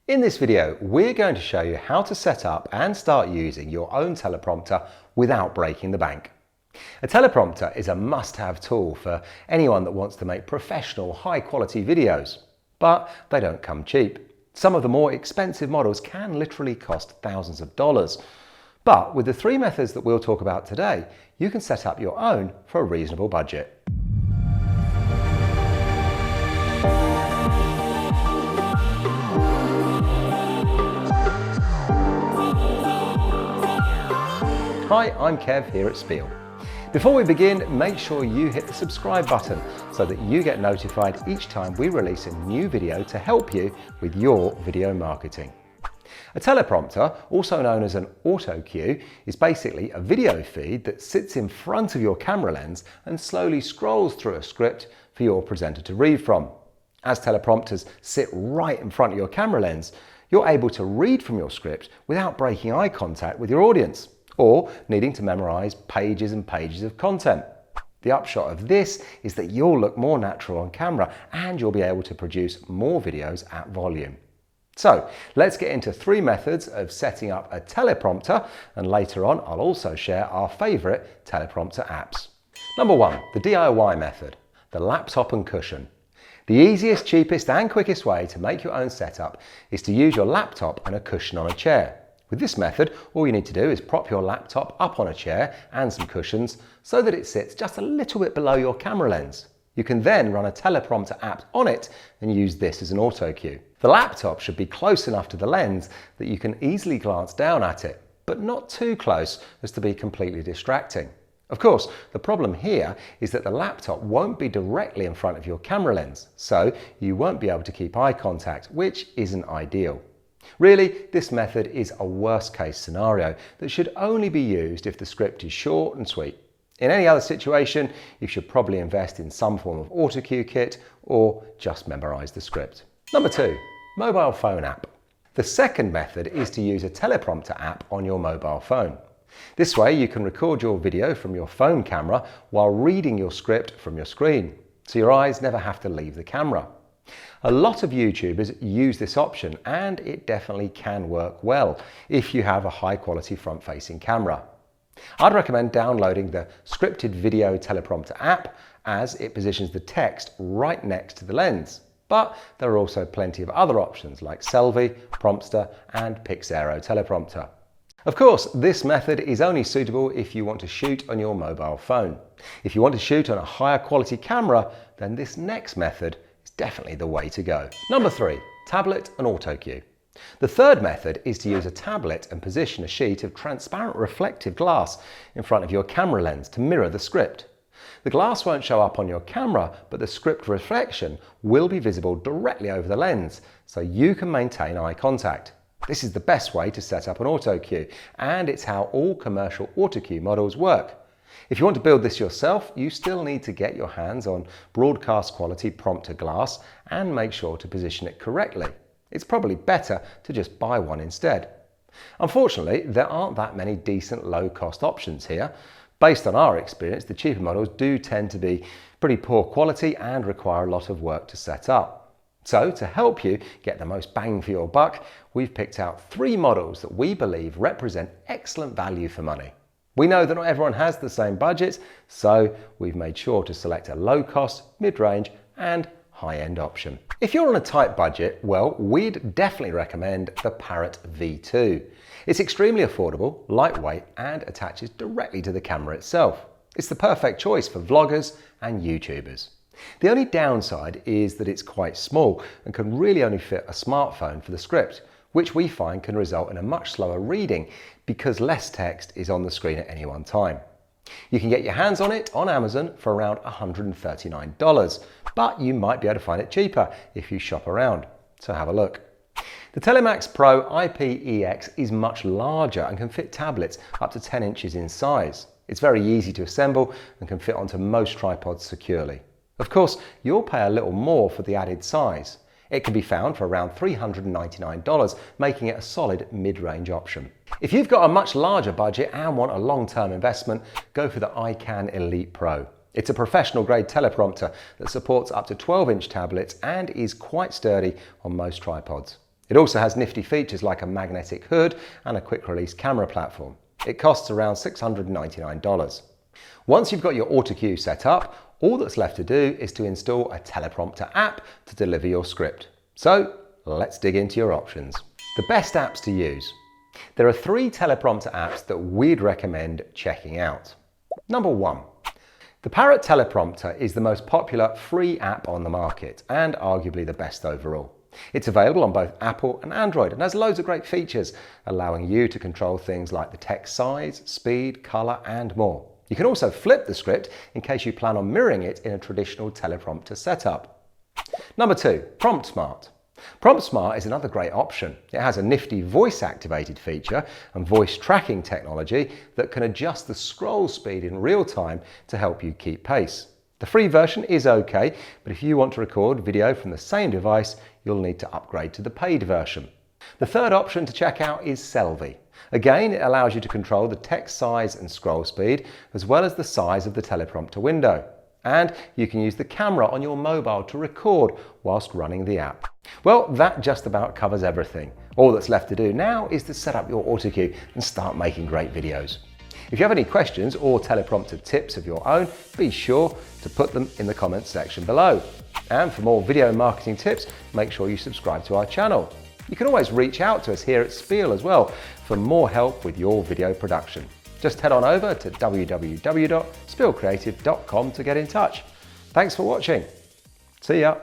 In this video, we're going to show you how to set up and start using your own teleprompter without breaking the bank. A teleprompter is a must-have tool for anyone that wants to make professional, high-quality videos, but they don't come cheap. Some of the more expensive models can literally cost thousands of dollars. But with the three methods that we'll talk about today, you can set up your own for a reasonable budget. Hi, I'm Kev here at Spiel. Before we begin, make sure you hit the subscribe button so that you get notified each time we release a new video to help you with your video marketing. A teleprompter, also known as an autocue, is basically a video feed that sits in front of your camera lens and slowly scrolls through a script for your presenter to read from. As teleprompters sit right in front of your camera lens, you're able to read from your script without breaking eye contact with your audience, or needing to memorize pages and pages of content. The upshot of this is that you'll look more natural on camera and you'll be able to produce more videos at volume. So let's get into three methods of setting up a teleprompter, and later on I'll also share our favorite teleprompter apps. Number one, the DIY method, the laptop and cushion. The easiest, cheapest and quickest way to make your own setup is to use your laptop and a cushion on a chair. With this method, all you need to do is prop your laptop up on a chair and some cushions so that it sits just a little bit below your camera lens. You can then run a teleprompter app on it and use this as an autocue. The laptop should be close enough to the lens that you can easily glance down at it, but not too close as to be completely distracting. Of course, the problem here is that the laptop won't be directly in front of your camera lens, so you won't be able to keep eye contact, which isn't ideal. Really, this method is a worst-case scenario that should only be used if the script is short and sweet. In any other situation, you should probably invest in some form of autocue kit or just memorize the script. Number two, mobile phone app. The second method is to use a teleprompter app on your mobile phone. This way you can record your video from your phone camera while reading your script from your screen, so your eyes never have to leave the camera. A lot of YouTubers use this option and it definitely can work well if you have a high quality front-facing camera. I'd recommend downloading the scripted video teleprompter app as it positions the text right next to the lens. But there are also plenty of other options like Selfie, Prompter and Pixero teleprompter. Of course, this method is only suitable if you want to shoot on your mobile phone. If you want to shoot on a higher quality camera, then this next method is definitely the way to go. Number three, tablet and autocue. The third method is to use a tablet and position a sheet of transparent reflective glass in front of your camera lens to mirror the script. The glass won't show up on your camera, but the script reflection will be visible directly over the lens, so you can maintain eye contact. This is the best way to set up an autocue, and it's how all commercial autocue models work. If you want to build this yourself, you still need to get your hands on broadcast quality prompter glass and make sure to position it correctly. It's probably better to just buy one instead. Unfortunately, there aren't that many decent low-cost options here. Based on our experience, the cheaper models do tend to be pretty poor quality and require a lot of work to set up. So to help you get the most bang for your buck, we've picked out three models that we believe represent excellent value for money. We know that not everyone has the same budget, so we've made sure to select a low-cost, mid-range and high-end option. If you're on a tight budget, well, we'd definitely recommend the Parrot V2. It's extremely affordable, lightweight and attaches directly to the camera itself. It's the perfect choice for vloggers and YouTubers. The only downside is that it's quite small and can really only fit a smartphone for the script, which we find can result in a much slower reading because less text is on the screen at any one time. You can get your hands on it on Amazon for around $139, but you might be able to find it cheaper if you shop around, so have a look. The Telemax Pro IPEX is much larger and can fit tablets up to 10 inches in size. It's very easy to assemble and can fit onto most tripods securely. Of course, you'll pay a little more for the added size. It can be found for around $399, making it a solid mid-range option. If you've got a much larger budget and want a long-term investment, go for the iCan Elite Pro. It's a professional-grade teleprompter that supports up to 12-inch tablets and is quite sturdy on most tripods. It also has nifty features like a magnetic hood and a quick release camera platform. It costs around $699. Once you've got your Autocue set up, all that's left to do is to install a Teleprompter app to deliver your script. So let's dig into your options. The best apps to use. There are 3 teleprompter apps that we'd recommend checking out. Number 1. The Parrot Teleprompter is the most popular free app on the market and arguably the best overall. It's available on both Apple and Android and has loads of great features, allowing you to control things like the text size, speed, color, and more. You can also flip the script in case you plan on mirroring it in a traditional teleprompter setup. Number 2, PromptSmart. PromptSmart is another great option. It has a nifty voice-activated feature and voice tracking technology that can adjust the scroll speed in real time to help you keep pace. The free version is okay, but if you want to record video from the same device, you'll need to upgrade to the paid version. The third option to check out is Selvi. Again, it allows you to control the text size and scroll speed, as well as the size of the teleprompter window. And you can use the camera on your mobile to record whilst running the app. Well, that just about covers everything. All that's left to do now is to set up your Autocue and start making great videos. If you have any questions or teleprompter tips of your own, be sure to put them in the comments section below. And for more video marketing tips, make sure you subscribe to our channel. You can always reach out to us here at Spiel as well for more help with your video production. Just head on over to www.spielcreative.com to get in touch. Thanks for watching. See ya.